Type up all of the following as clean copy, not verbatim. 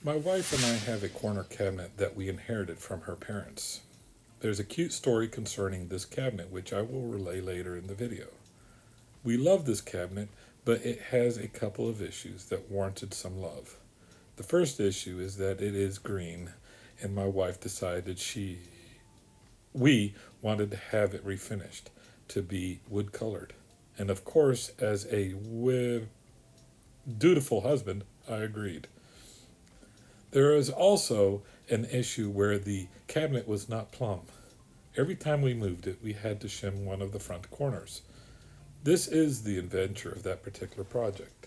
My wife and I have a corner cabinet that we inherited from her parents. There's a cute story concerning this cabinet, which I will relay later in the video. We love this cabinet, but it has a couple of issues that warranted some love. The first issue is that it is green, and my wife decided we wanted to have it refinished to be wood colored. And of course, as a dutiful husband, I agreed. There is also an issue where the cabinet was not plumb. Every time we moved it, we had to shim one of the front corners. This is the adventure of that particular project.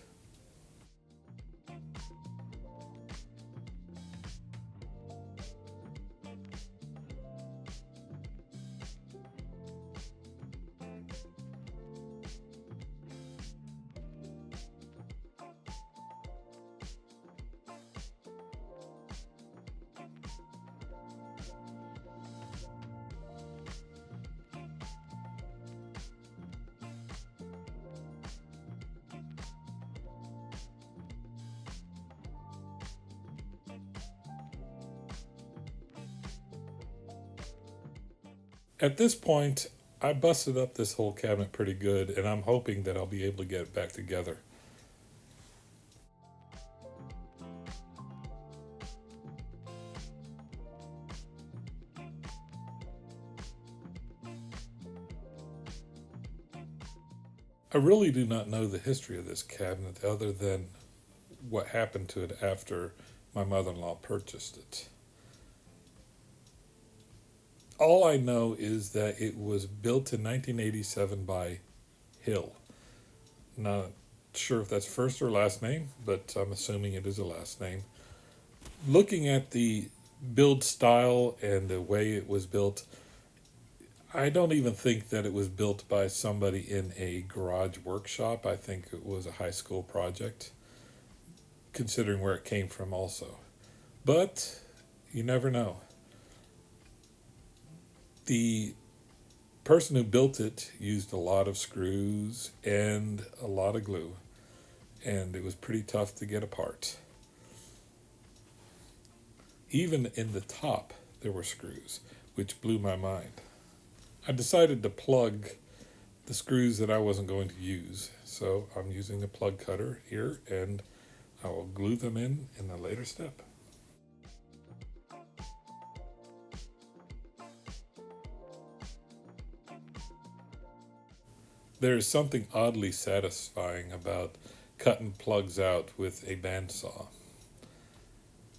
At this point, I busted up this whole cabinet pretty good, and I'm hoping that I'll be able to get it back together. I really do not know the history of this cabinet other than what happened to it after my mother-in-law purchased it. All I know is that it was built in 1987 by Hill. Not sure if that's first or last name, but I'm assuming it is a last name. Looking at the build style and the way it was built, I don't even think that it was built by somebody in a garage workshop. I think it was a high school project, considering where it came from also. But you never know. The person who built it used a lot of screws and a lot of glue, and it was pretty tough to get apart. Even in the top, there were screws, which blew my mind. I decided to plug the screws that I wasn't going to use, so I'm using a plug cutter here, and I will glue them in a later step. There is something oddly satisfying about cutting plugs out with a bandsaw.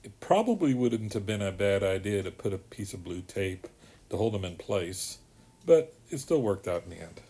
It probably wouldn't have been a bad idea to put a piece of blue tape to hold them in place, but it still worked out in the end.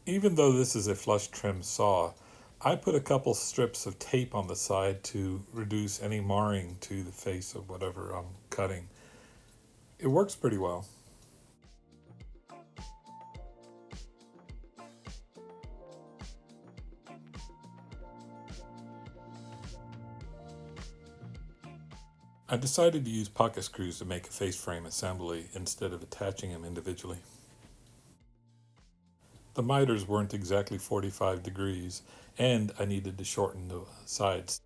Even though this is a flush trim saw, I put a couple strips of tape on the side to reduce any marring to the face of whatever I'm cutting. It works pretty well. I decided to use pocket screws to make a face frame assembly instead of attaching them individually. The miters weren't exactly 45 degrees, and I needed to shorten the sides.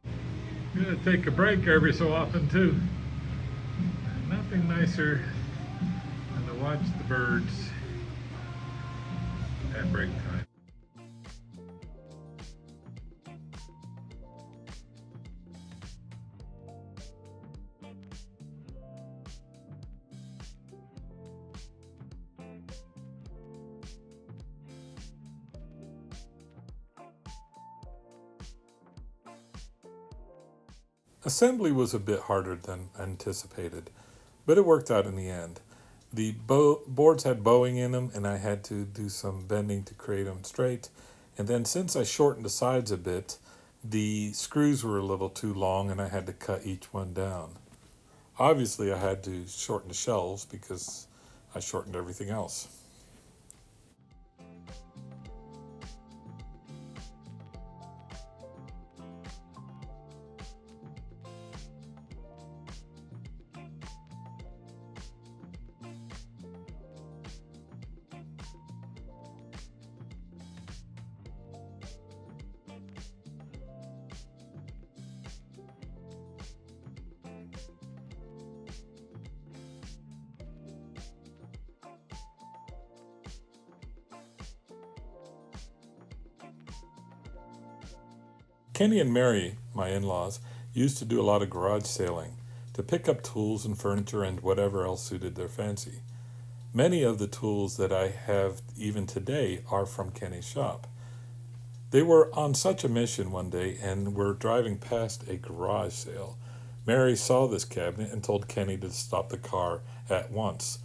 I'm gonna take a break every so often too. Nothing nicer than to watch the birds at break time. Assembly was a bit harder than anticipated, but it worked out in the end. The boards had bowing in them, and I had to do some bending to create them straight, And then since I shortened the sides a bit, the screws were a little too long and I had to cut each one down. Obviously, I had to shorten the shelves because I shortened everything else. Kenny and Mary, my in laws, used to do a lot of garage sailing to pick up tools and furniture and whatever else suited their fancy. Many of the tools that I have even today are from Kenny's shop. They were on such a mission one day and were driving past a garage sale. Mary saw this cabinet and told Kenny to stop the car at once.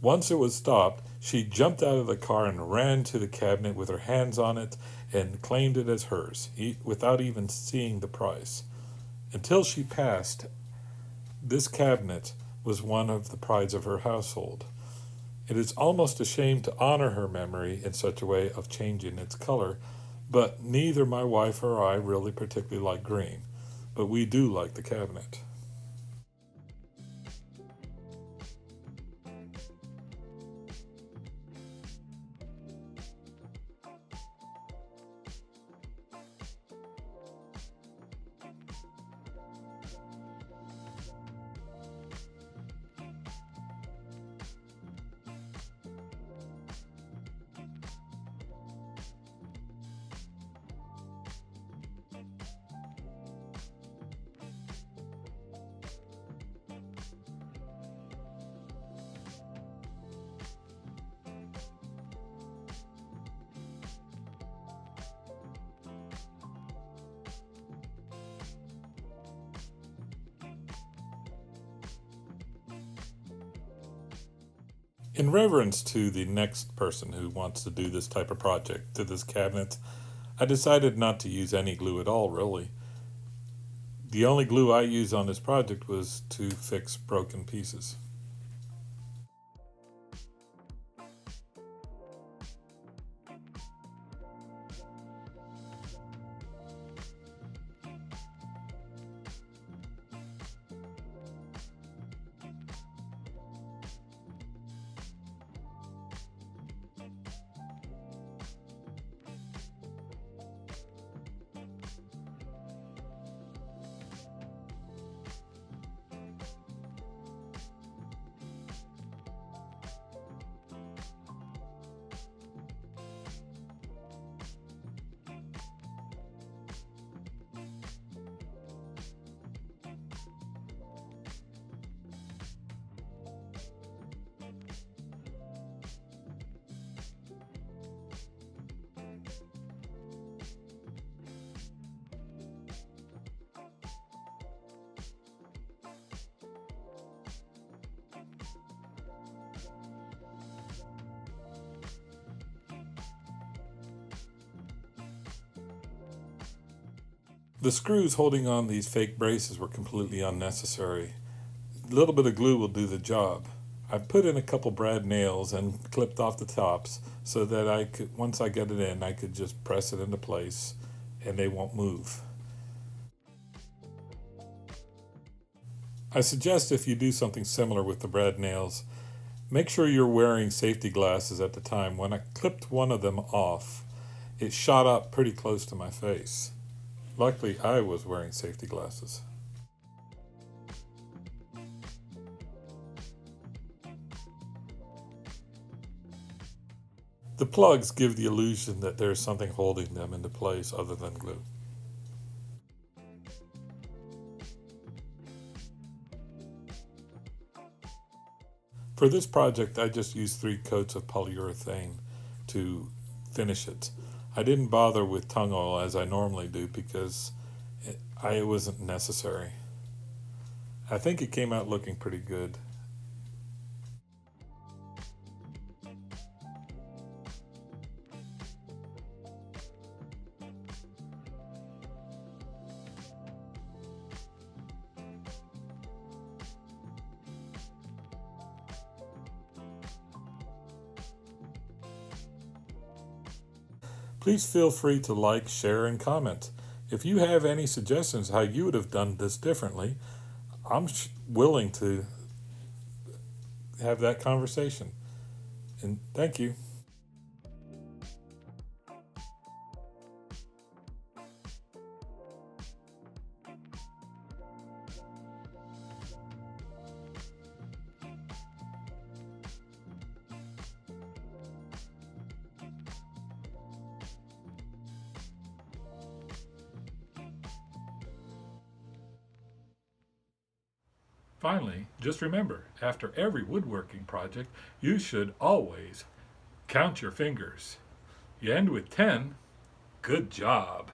Once it was stopped, she jumped out of the car and ran to the cabinet with her hands on it and claimed it as hers, without even seeing the price. Until she passed, this cabinet was one of the prides of her household. It is almost a shame to honor her memory in such a way of changing its color, but neither my wife or I really particularly like green, but we do like the cabinet. In reverence to the next person who wants to do this type of project to this cabinet, I decided not to use any glue at all, really. The only glue I used on this project was to fix broken pieces. The screws holding on these fake braces were completely unnecessary. A little bit of glue will do the job. I put in a couple brad nails and clipped off the tops so that I could, once I get it in, I could just press it into place and they won't move. I suggest if you do something similar with the brad nails, make sure you're wearing safety glasses at the time. When I clipped one of them off, it shot up pretty close to my face. Luckily, I was wearing safety glasses. The plugs give the illusion that there's something holding them into place other than glue. For this project, I just used 3 coats of polyurethane to finish it. I didn't bother with tung oil as I normally do because it wasn't necessary. I think it came out looking pretty good. Please feel free to like, share, and comment. If you have any suggestions how you would have done this differently, I'm willing to have that conversation. And thank you. Finally, just remember, after every woodworking project, you should always count your fingers. You end with 10, good job.